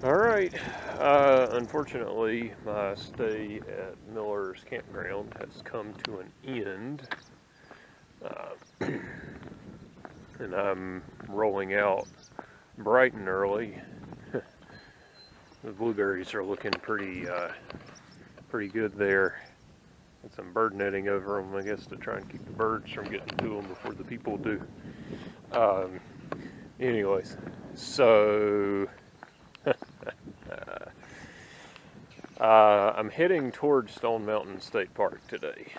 Alright, unfortunately my stay at Miller's campground has come to an end, and I'm rolling out bright and early. The blueberries are looking pretty good there. Got some bird netting over them, I guess, to try and keep the birds from getting to them before the people do. Anyways, so I'm heading towards Stone Mountain State Park today.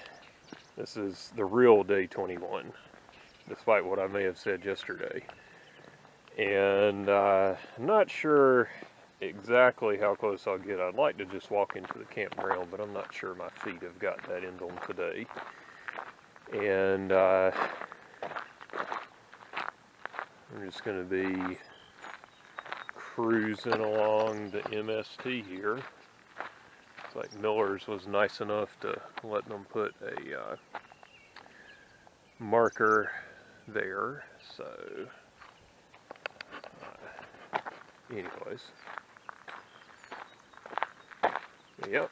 This is the real day 21, despite what I may have said yesterday. And I'm not sure exactly how close I'll get. I'd like to just walk into the campground, but I'm not sure my feet have got that in them today. And I'm just going to be cruising along the MST here. It's like Miller's was nice enough to let them put a marker there. So, anyways. Yep,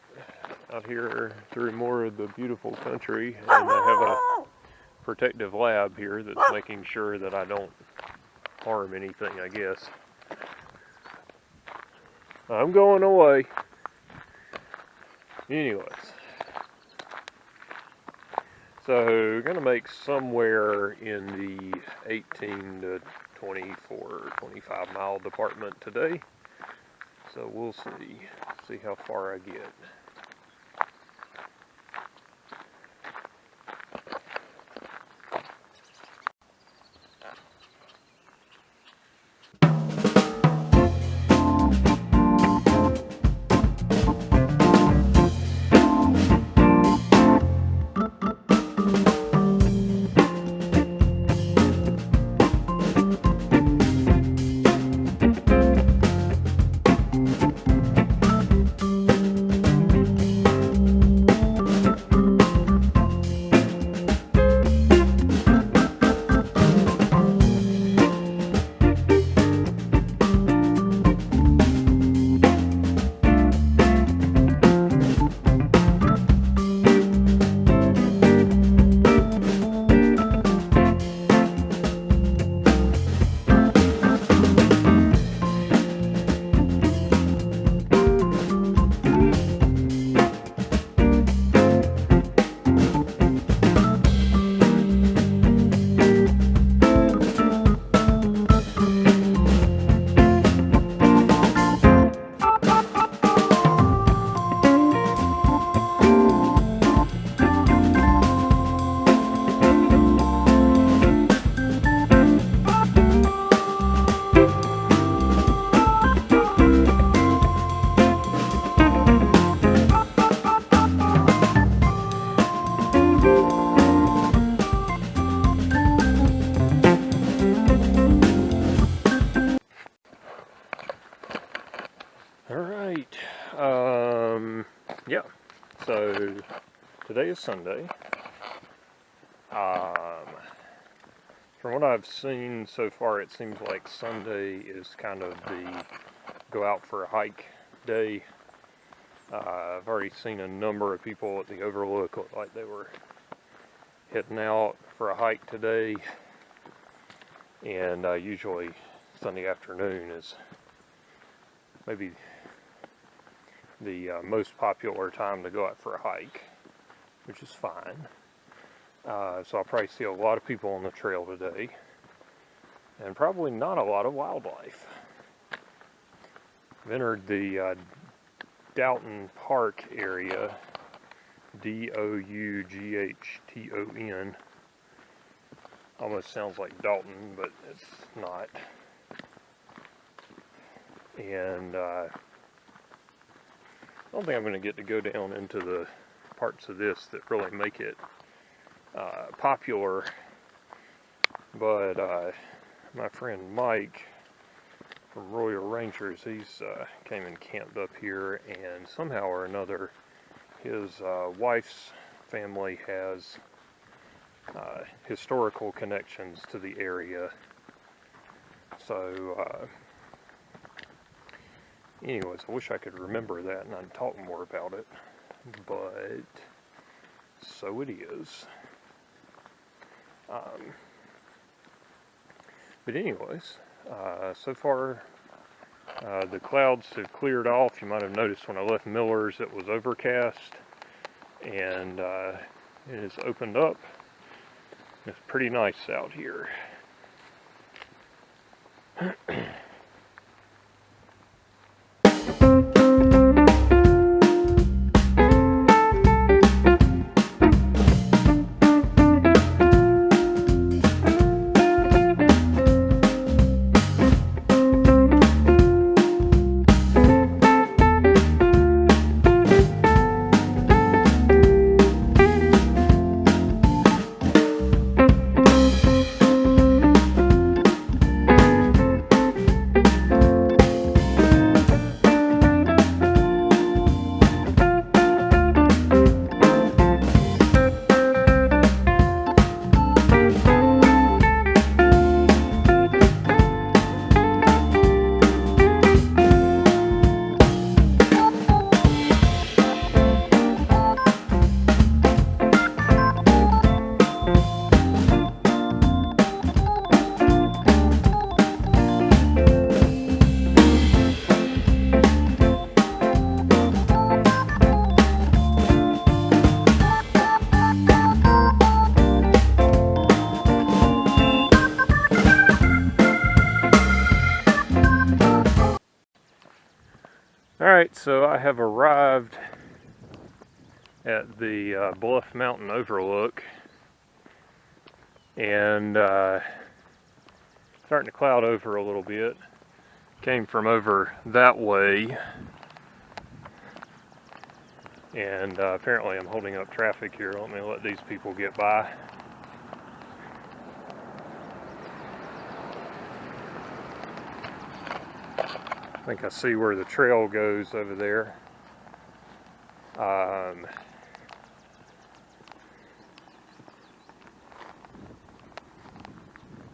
out here through more of the beautiful country, and I have a protective lab here that's making sure that I don't harm anything, I guess. I'm going away. Anyways, so we're going to make somewhere in the 18 to 24, 25 mile department today. So we'll see how far I get. Alright, yeah, so today is Sunday. From what I've seen so far, it seems like Sunday is kind of the go out for a hike day. I've already seen a number of people at the Overlook look like they were heading out for a hike today, and usually Sunday afternoon is maybe the most popular time to go out for a hike, which is fine. So I'll probably see a lot of people on the trail today, and probably not a lot of wildlife. I've entered the Doughton Park area, Doughton. Almost sounds like Dalton, but it's not. And I don't think I'm going to get to go down into the parts of this that really make it popular, but my friend Mike from Royal Rangers, he's came and camped up here, and somehow or another his wife's family has historical connections to the area. So Anyways, I wish I could remember that and I'd talk more about it, but so it is. But anyways, so far the clouds have cleared off. You might have noticed when I left Miller's it was overcast, and it has opened up. It's pretty nice out here. Alright, so I have arrived at the Bluff Mountain overlook, and starting to cloud over a little bit. Came from over that way, and apparently I'm holding up traffic here. Let me let these people get by. I think I see where the trail goes over there.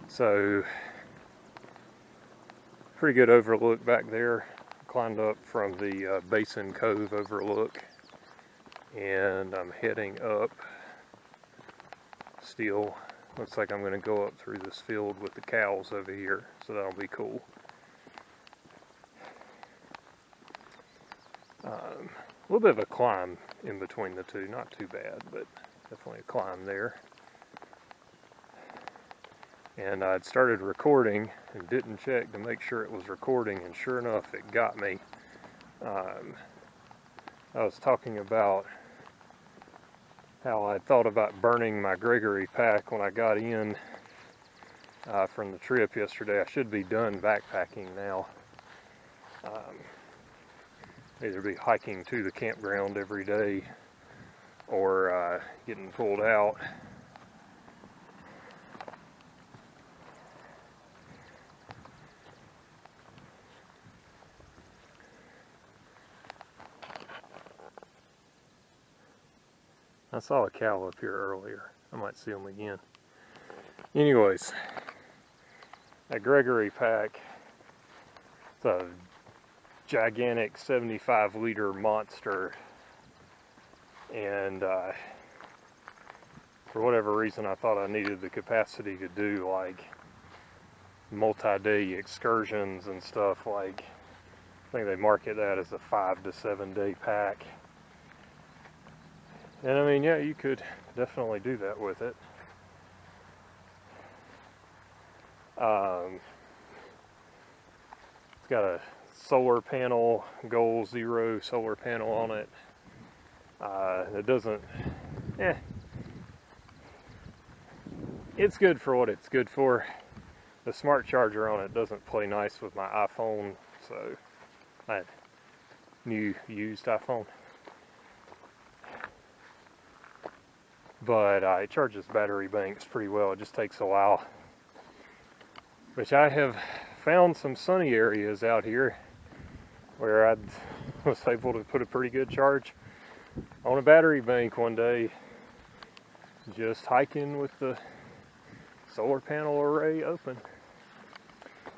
So, pretty good overlook back there. Climbed up from the Basin Cove overlook, and I'm heading up still. Looks like I'm going to go up through this field with the cows over here, so that'll be cool. A little bit of a climb in between the two, not too bad, but definitely a climb there. And I'd started recording and didn't check to make sure it was recording, and sure enough it got me. I was talking about how I thought about burning my Gregory pack when I got in from the trip yesterday. I should be done backpacking now. Either be hiking to the campground every day or getting pulled out. I saw a cow up here earlier. I might see them again. Anyways, that Gregory pack, it's a gigantic 75-liter monster, and for whatever reason I thought I needed the capacity to do like multi-day excursions and stuff. Like, I think they market that as a 5 to 7 day pack, and I mean, yeah, you could definitely do that with it. It's got a solar panel, Goal Zero solar panel on it. It doesn't, it's good for what it's good for. The smart charger on it doesn't play nice with my iPhone, so my new used iPhone. But it charges battery banks pretty well. It just takes a while. Which I have found some sunny areas out here where I was able to put a pretty good charge on a battery bank one day, just hiking with the solar panel array open.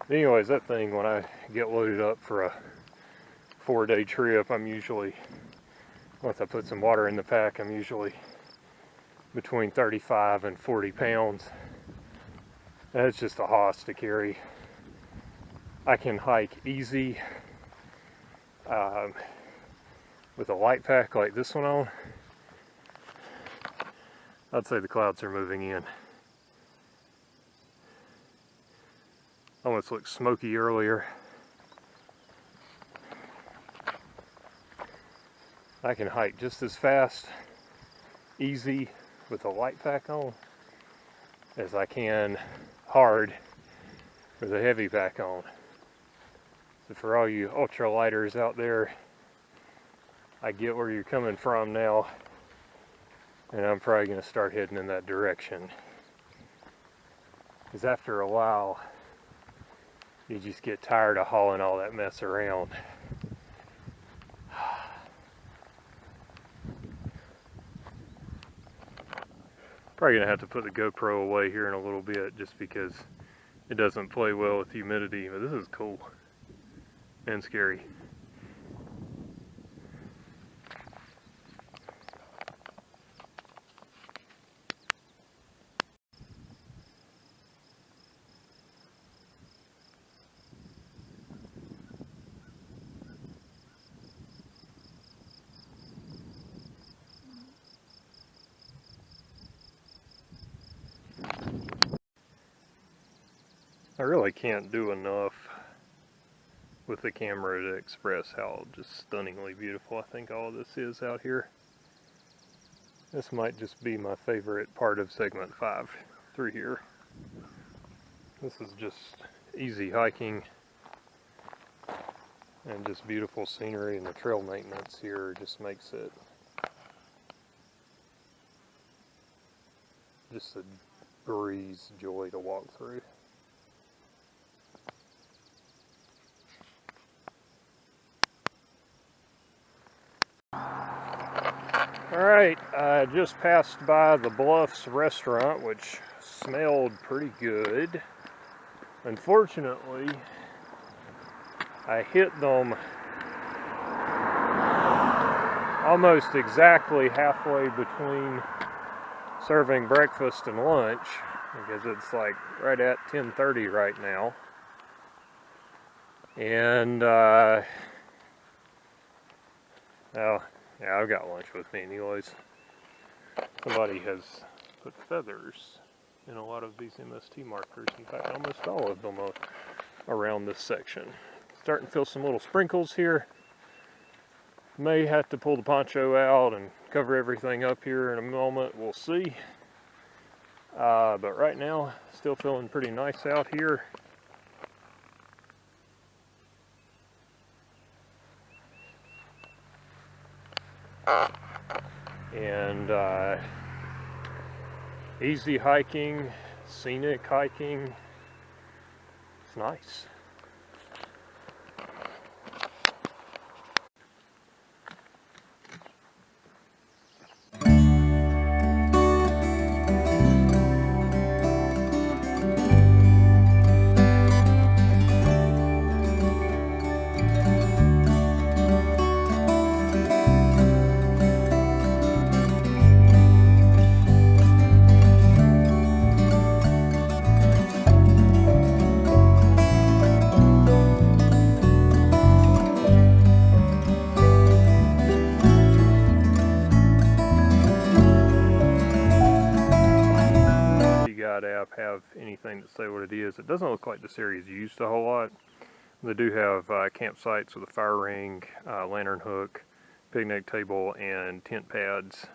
Anyways, that thing, when I get loaded up for a 4-day trip, I'm usually, once I put some water in the pack, I'm usually between 35 and 40 pounds. That's just a hoss to carry. I can hike easy with a light pack like this one on. I'd say the clouds are moving in. Almost looked smoky earlier. I can hike just as fast, easy, with a light pack on as I can hard with a heavy pack on. So for all you ultralighters out there, I get where you're coming from now, and I'm probably going to start heading in that direction. Because after a while, you just get tired of hauling all that mess around. Probably going to have to put the GoPro away here in a little bit just because it doesn't play well with humidity, but this is cool and scary. I really can't do enough with the camera to express how just stunningly beautiful I think all of this is out here. This might just be my favorite part of segment 5 through here. This is just easy hiking and just beautiful scenery, and the trail maintenance here just makes it just a breeze joy to walk through. Alright, I just passed by the Bluffs restaurant, which smelled pretty good. Unfortunately, I hit them almost exactly halfway between serving breakfast and lunch, because it's like right at 10:30 right now. And, well, yeah, I've got lunch with me anyways. Somebody has put feathers in a lot of these MST markers. In fact, almost all of them around this section. Starting to feel some little sprinkles here. May have to pull the poncho out and cover everything up here in a moment. We'll see. But right now, still feeling pretty nice out here. And easy hiking, scenic hiking. It's nice. App have anything to say what it is. It doesn't look like this area is used a whole lot. They do have campsites with a fire ring, lantern hook, picnic table, and tent pads.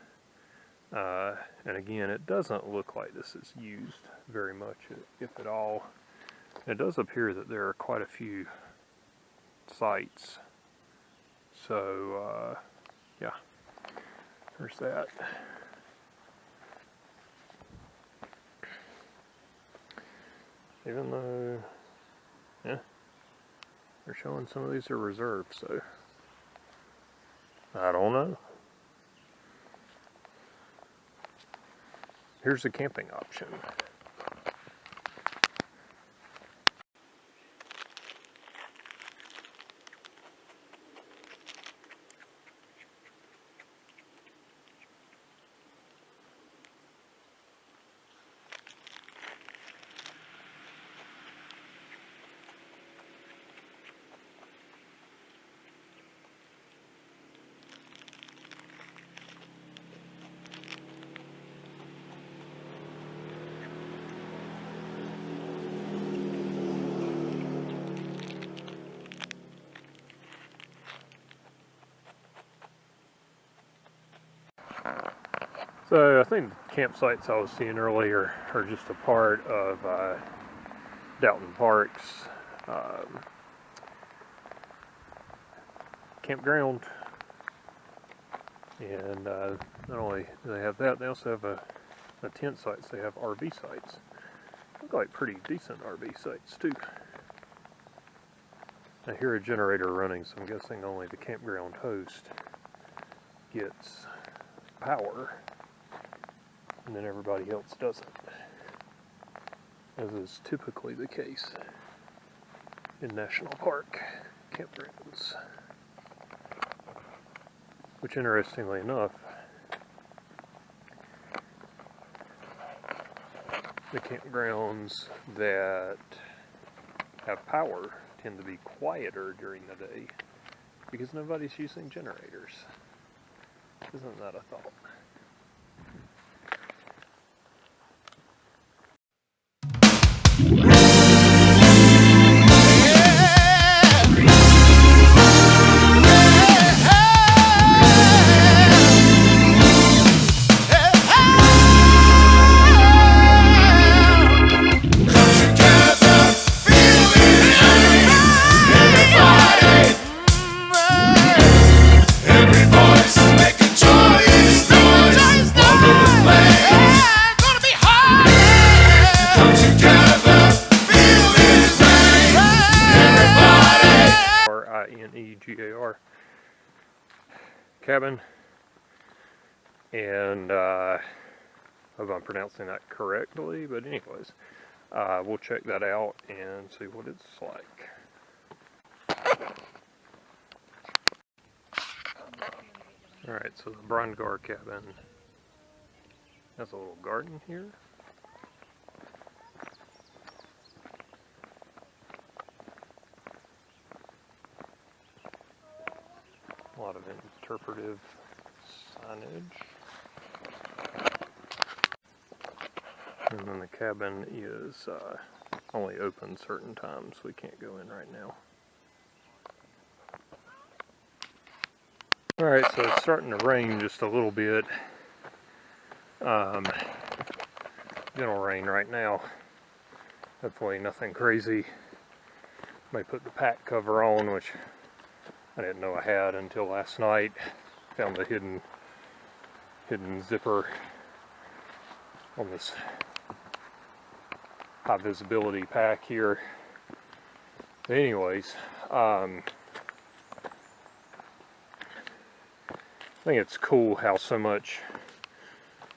And again, it doesn't look like this is used very much, if at all. It does appear that there are quite a few sites. So, yeah, there's that. Even though, yeah, they're showing some of these are reserved, so I don't know. Here's a camping option. So I think the campsites I was seeing earlier are just a part of Dalton Park's campground. And not only do they have that, they also have a tent sites. They have RV sites. Look like pretty decent RV sites too. I hear a generator running, so I'm guessing only the campground host gets power, and then everybody else doesn't, as is typically the case in national park campgrounds. Which, interestingly enough, the campgrounds that have power tend to be quieter during the day because nobody's using generators. Isn't that a thought? R-I-N-E-G-A-R cabin, and I hope I'm pronouncing that correctly, but anyways, we'll check that out and see what it's like. Alright, so the Brongar cabin has a little garden here. A lot of interpretive signage. And then the cabin is only open certain times. We can't go in right now. Alright, so it's starting to rain just a little bit. Gentle rain right now. Hopefully nothing crazy. May put the pack cover on, which I didn't know I had until last night. Found the hidden zipper on this high visibility pack here. But anyways, I think it's cool how so much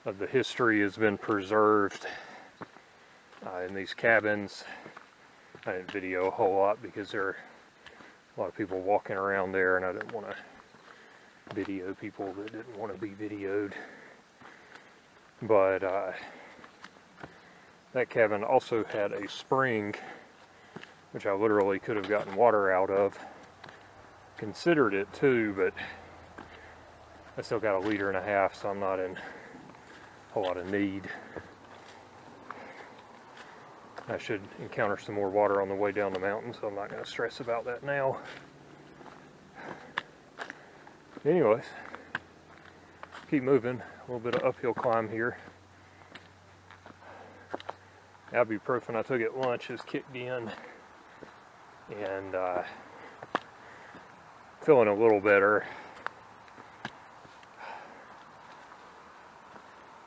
of the history has been preserved in these cabins. I didn't video a whole lot because there are a lot of people walking around there, and I didn't want to video people that didn't want to be videoed. But that cabin also had a spring, which I literally could have gotten water out of. Considered it too, but I still got 1.5 liters, so I'm not in a whole lot of need. I should encounter some more water on the way down the mountain, so I'm not going to stress about that now. Anyways, keep moving. A little bit of uphill climb here. Ibuprofen I took at lunch has kicked in, and feeling a little better.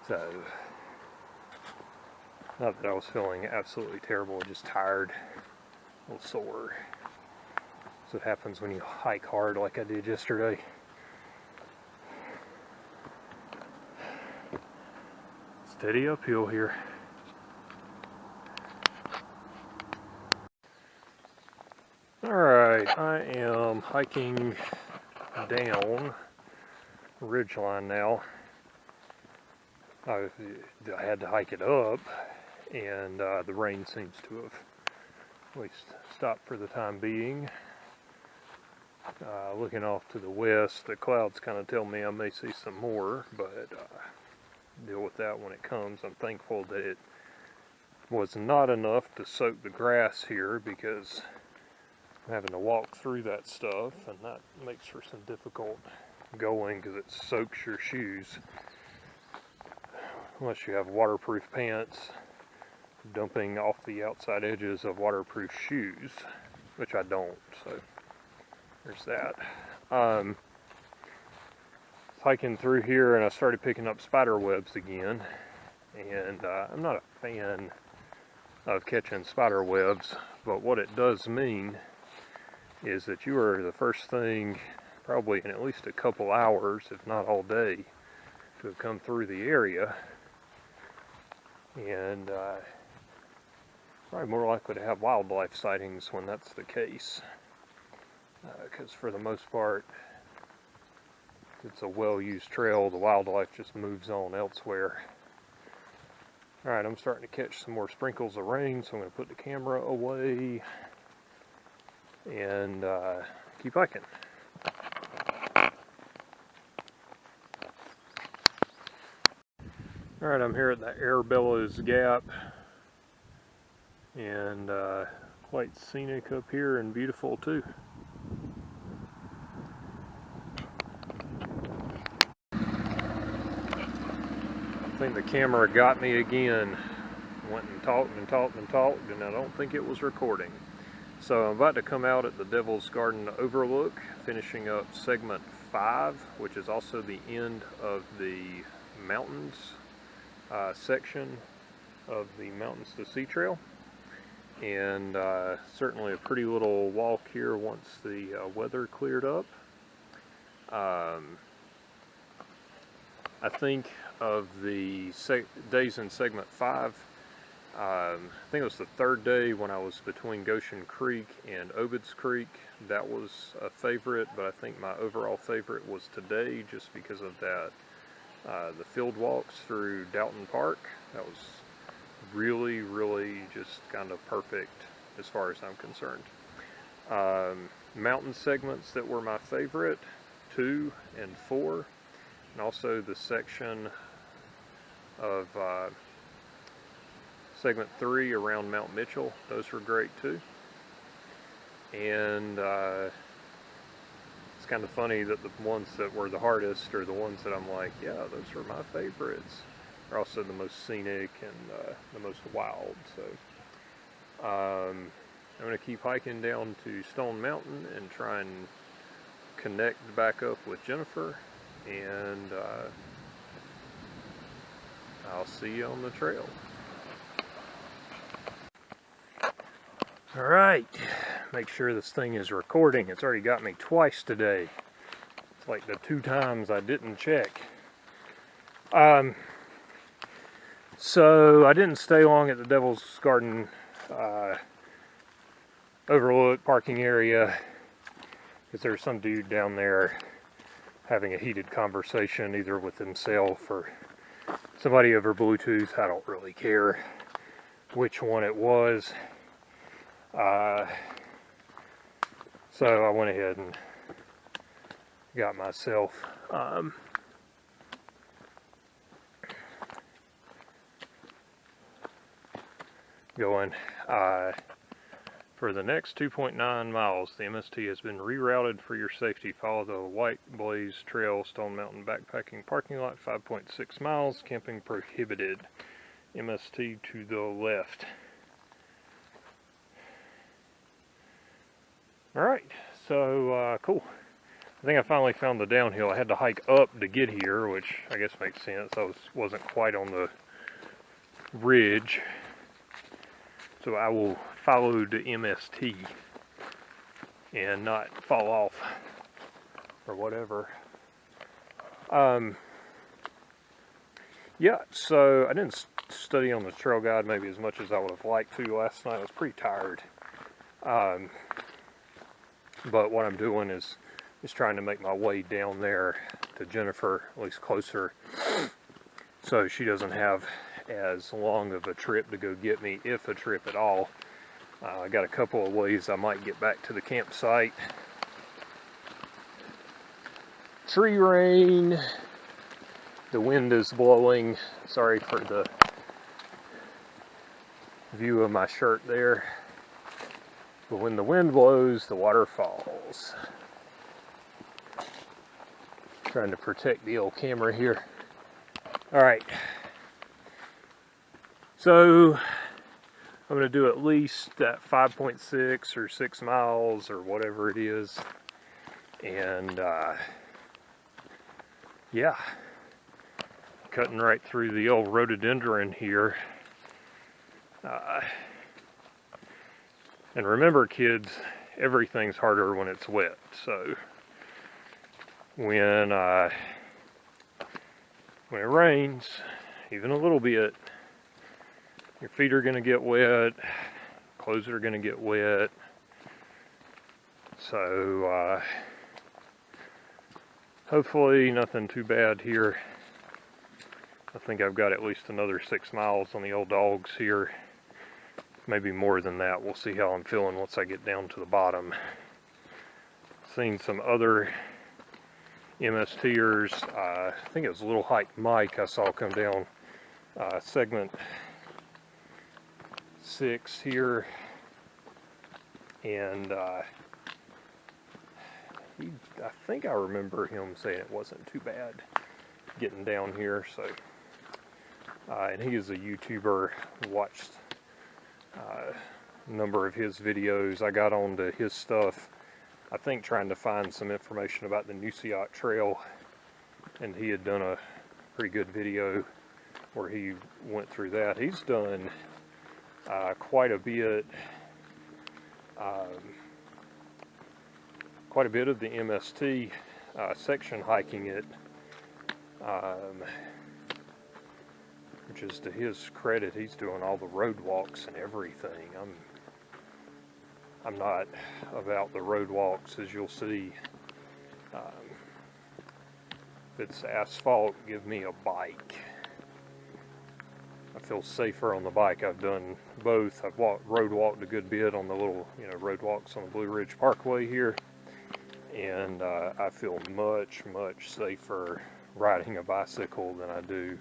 So, not that I was feeling absolutely terrible, just tired, a little sore. That's what happens when you hike hard like I did yesterday. Steady uphill here. Alright, I am hiking down ridgeline now. I had to hike it up, and the rain seems to have at least stopped for the time being. Looking off to the west, the clouds kind of tell me I may see some more, but deal with that when it comes. I'm thankful that it was not enough to soak the grass here, because I'm having to walk through that stuff, and that makes for some difficult going because it soaks your shoes. unless you have waterproof pants, dumping off the outside edges of waterproof shoes, which I don't, so there's that. Hiking through here and I started picking up spider webs again, and I'm not a fan of catching spider webs, but what it does mean is that you are the first thing probably in at least a couple hours, if not all day, to have come through the area, and probably more likely to have wildlife sightings when that's the case, because for the most part, it's a well-used trail, the wildlife just moves on elsewhere. Alright, I'm starting to catch some more sprinkles of rain, so I'm going to put the camera away and keep hiking. Alright, I'm here at the Airbellows Gap, and quite scenic up here and beautiful too. I think the camera got me again. Went and talked and talked and talked, and I don't think it was recording. So I'm about to come out at the Devil's Garden Overlook, finishing up segment 5, which is also the end of the mountains section of the Mountains to Sea Trail. And certainly a pretty little walk here once the weather cleared up. I think of the days in segment 5, I think it was the third day when I was between Goshen Creek and Obed's Creek. That was a favorite, but I think my overall favorite was today, just because of that, the field walks through Dalton Park. That was really, really just kind of perfect as far as I'm concerned. Mountain segments that were my favorite, 2 and 4. And also the section of segment 3 around Mount Mitchell, those were great too. And it's kind of funny that the ones that were the hardest are the ones that I'm like, yeah, those are my favorites. They're also the most scenic and the most wild. So I'm going to keep hiking down to Stone Mountain and try and connect back up with Jennifer. And I'll see you on the trail. Alright, make sure this thing is recording. It's already got me twice today. It's like the 2 times I didn't check. So I didn't stay long at the Devil's Garden Overlook parking area, because there's some dude down there having a heated conversation either with himself or somebody over Bluetooth. I don't really care which one it was. So I went ahead and got myself going. For the next 2.9 miles, the MST has been rerouted for your safety. Follow the White Blaze Trail, Stone Mountain Backpacking Parking Lot, 5.6 miles, camping prohibited. MST to the left. Alright, so cool. I think I finally found the downhill. I had to hike up to get here, which I guess makes sense. I wasn't quite on the ridge. So I will follow the MST and not fall off or whatever. Yeah, so I didn't study on the trail guide maybe as much as I would have liked to last night. I was pretty tired. But what I'm doing is trying to make my way down there to Jennifer, at least closer, so she doesn't have as long of a trip to go get me, if a trip at all. I got a couple of ways I might get back to the campsite. Tree rain. The wind is blowing. Sorry for the view of my shirt there. But when the wind blows, the water falls. Trying to protect the old camera here. Alright. So I'm going to do at least that 5.6 or 6 miles or whatever it is. And yeah, cutting right through the old rhododendron here. And remember, kids, everything's harder when it's wet. So when it rains, even a little bit, your feet are going to get wet, clothes are going to get wet. So hopefully nothing too bad here. I think I've got at least another 6 miles on the old dogs here. Maybe more than that. We'll see how I'm feeling once I get down to the bottom. Seen some other MSTers. I think it was Little Hike Mike I saw come down segment 6 here. And I think I remember him saying it wasn't too bad getting down here. So, and he is a YouTuber. Watched a number of his videos. I got onto his stuff, I think, trying to find some information about the Nusiak Trail, and he had done a pretty good video where he went through that. He's done quite a bit of the MST section hiking it, which is to his credit. He's doing all the road walks and everything. I'm not about the road walks, as you'll see. If it's asphalt, give me a bike. I feel safer on the bike. I've done both. I've road walked a good bit on the little, road walks on the Blue Ridge Parkway here, and I feel much safer riding a bicycle than I do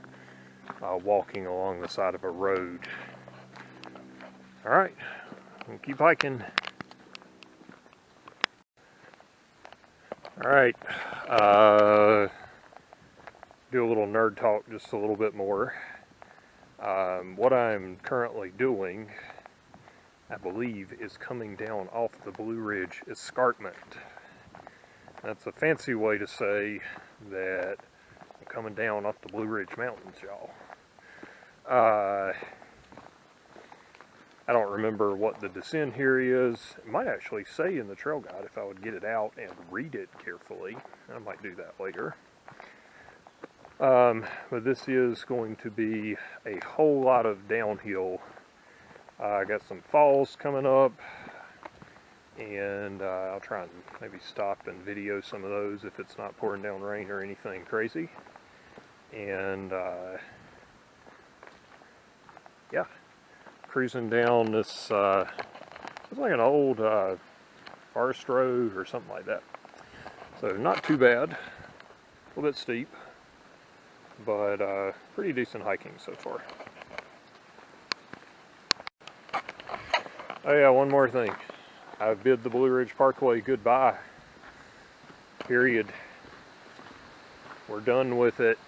walking along the side of a road. All right, we'll keep hiking. All right, do a little nerd talk just a little bit more. What I'm currently doing, I believe, is coming down off the Blue Ridge Escarpment. That's a fancy way to say that I'm coming down off the Blue Ridge Mountains, y'all. I don't remember what the descent here is. It might actually say in the trail guide if I would get it out and read it carefully. I might do that later. But this is going to be a whole lot of downhill. I got some falls coming up, and I'll try and maybe stop and video some of those if it's not pouring down rain or anything crazy. And yeah, cruising down this, it's like an old forest road or something like that. So not too bad, a little bit steep, but pretty decent hiking so far. Oh yeah, one more thing. I've bid the Blue Ridge Parkway goodbye. Period. We're done with it.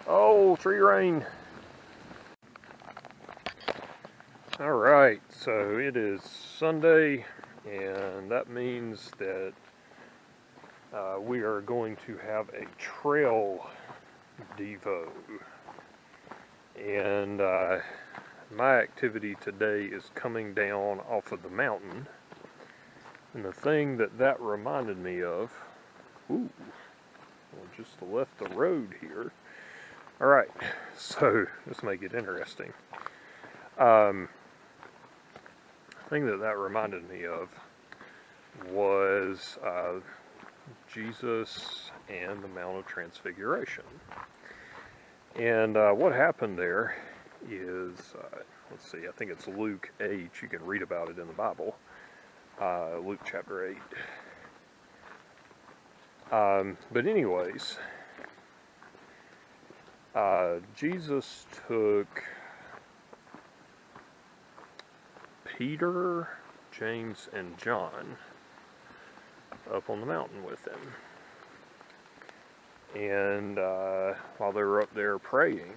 Oh, tree rain. Alright, so it is Sunday, and that means that we are going to have a trail devo. And my activity today is coming down off of the mountain. And the thing that reminded me of, just left the road here. Alright, so let's make it interesting. The thing that reminded me of was Jesus and the Mount of Transfiguration. And what happened there is, let's see, I think it's Luke 8. You can read about it in the Bible. Luke chapter 8. But anyways, Jesus took Peter, James, and John up on the mountain with him. And while they were up there praying,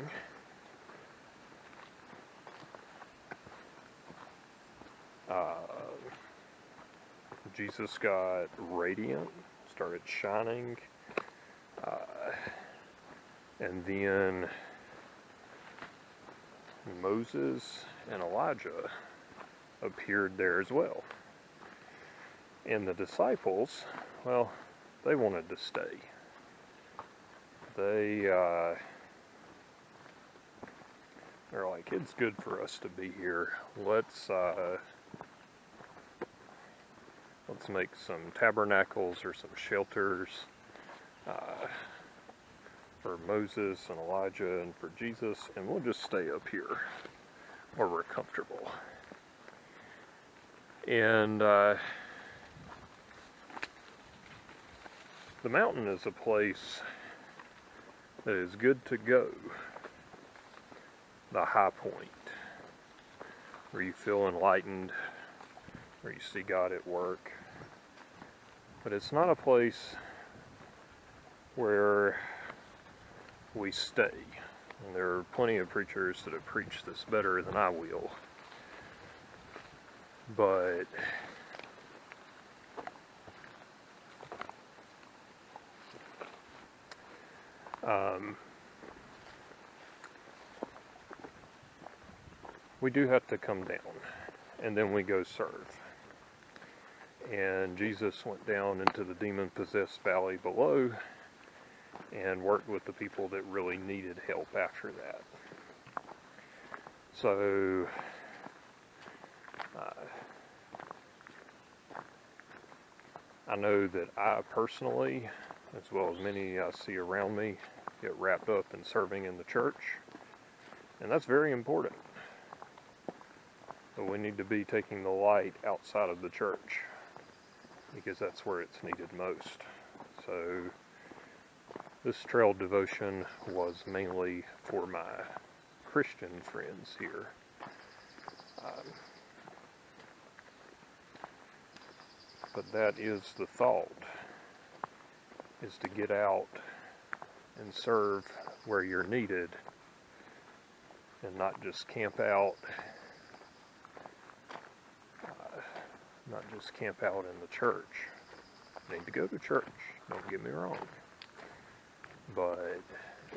Jesus got radiant, started shining, and then Moses and Elijah appeared there as well. And the disciples, well, they wanted to stay. They're like, it's good for us to be here. Let's make some tabernacles or some shelters for Moses and Elijah and for Jesus, and we'll just stay up here where we're comfortable. And the mountain is a place that is good to go. The high point, where you feel enlightened, where you see God at work. But it's not a place where we stay. And there are plenty of preachers that have preached this better than I will. But we do have to come down, and then we go serve. And Jesus went down into the demon-possessed valley below and worked with the people that really needed help after that. So I know that I personally, as well as many I see around me, get wrapped up in serving in the church, and that's very important. But we need to be taking the light outside of the church, because that's where it's needed most. So this trail devotion was mainly for my Christian friends here. But that is the thought, is to get out and serve where you're needed, and not just camp out. Not just camp out in the church. You need to go to church, don't get me wrong. But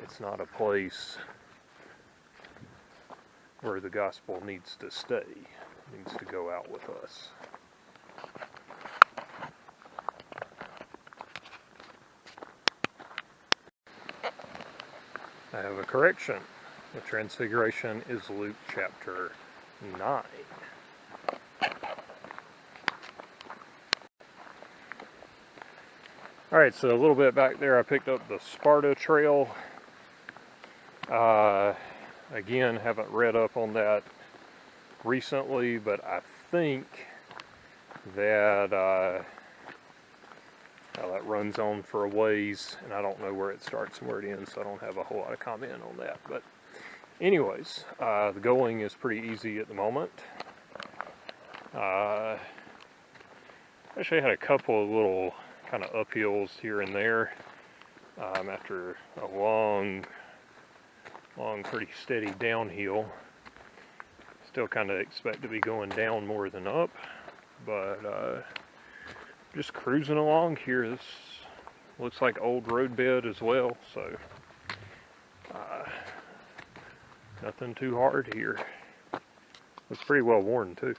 it's not a place where the gospel needs to stay. It needs to go out with us. I have a correction. The Transfiguration is Luke chapter 9. Alright, so a little bit back there I picked up the Sparta Trail. Again, haven't read up on that recently, but I think that that runs on for a ways, and I don't know where it starts and where it ends, so I don't have a whole lot of comment on that. But anyways, the going is pretty easy at the moment. Actually, I had a couple of little kind of uphills here and there after a long, pretty steady downhill. Still kind of expect to be going down more than up, but just cruising along here. This looks like old road bed as well, so nothing too hard here. Looks pretty well worn too.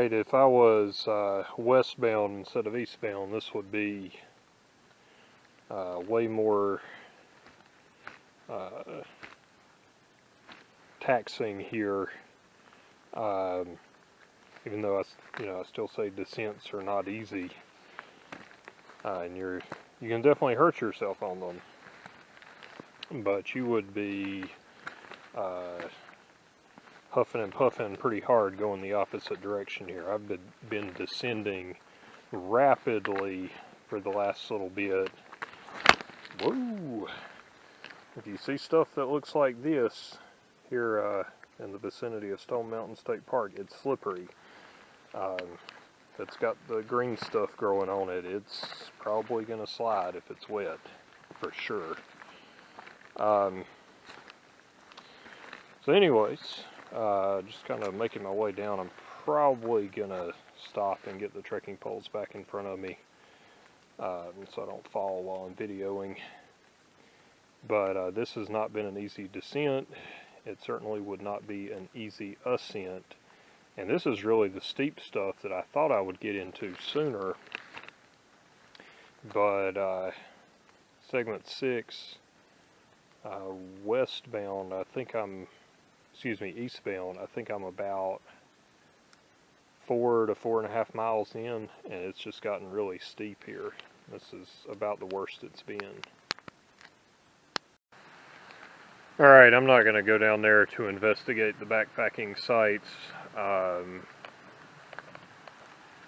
Alright, if I was westbound instead of eastbound, this would be way more taxing here. Even though I still say descents are not easy, and you can definitely hurt yourself on them. But you would be huffing and puffing pretty hard going the opposite direction here. I've been descending rapidly for the last little bit. Whoa! If you see stuff that looks like this here in the vicinity of Stone Mountain State Park, it's slippery. It's got the green stuff growing on it. It's probably going to slide if it's wet, for sure. So anyways, just kind of making my way down. I'm probably going to stop and get the trekking poles back in front of me so I don't fall while I'm videoing. But this has not been an easy descent. It certainly would not be an easy ascent. And this is really the steep stuff that I thought I would get into sooner. But segment 6, westbound, eastbound, I think I'm about 4 to 4.5 miles in, and it's just gotten really steep here. This is about the worst it's been. Alright, I'm not going to go down there to investigate the backpacking sites.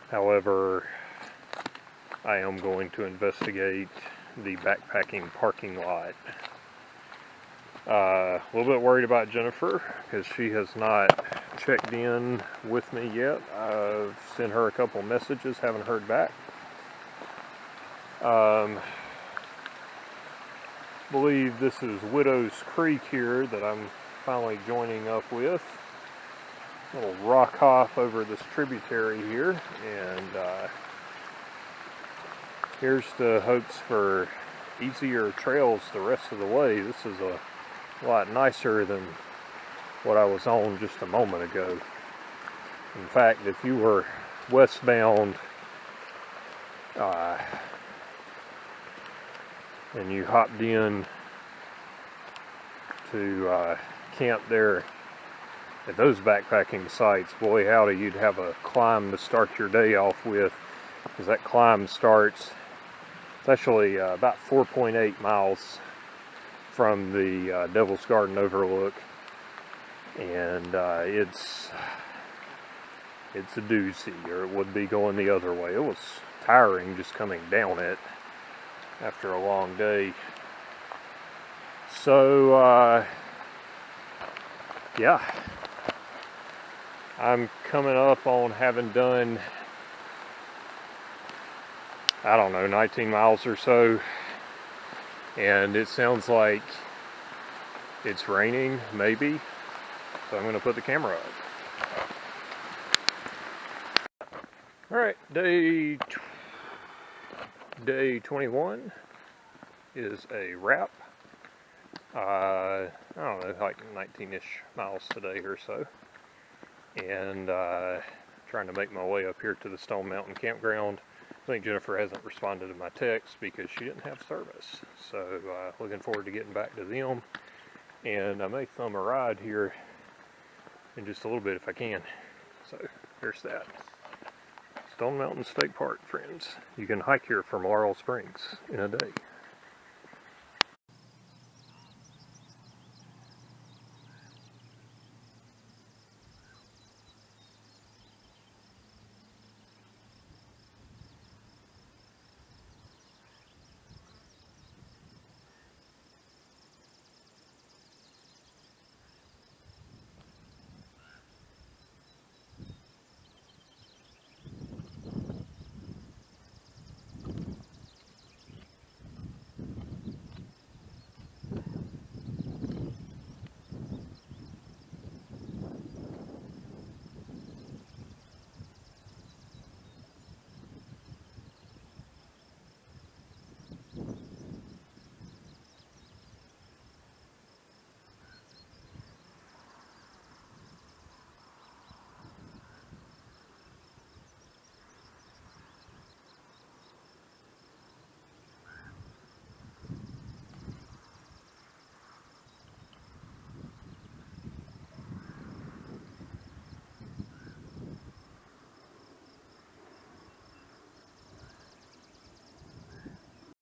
However, I am going to investigate the backpacking parking lot. A little bit worried about Jennifer because she has not checked in with me yet. I've sent her a couple messages, haven't heard back. Believe this is Widow's Creek here that I'm finally joining up with. A little rock hop over this tributary here, and here's the hopes for easier trails the rest of the way. This is a lot nicer than what I was on just a moment ago. In fact, if you were westbound and you hopped in to camp there at those backpacking sites, boy howdy, you'd have a climb to start your day off with, because that climb starts, it's actually about 4.8 miles from the Devil's Garden overlook, and it's a doozy, or it would be going the other way. It was tiring just coming down it after a long day. So yeah, I'm coming up on having done, I don't know, 19 miles or so, and it sounds like it's raining, maybe, so I'm going to put the camera up. Alright, day 21 is a wrap. I don't know, like 19-ish miles today or so. And trying to make my way up here to the Stone Mountain campground. I think Jennifer hasn't responded to my text because she didn't have service. So looking forward to getting back to them. And I may thumb a ride here in just a little bit if I can. So there's that. Stone Mountain State Park, friends. You can hike here from Laurel Springs in a day.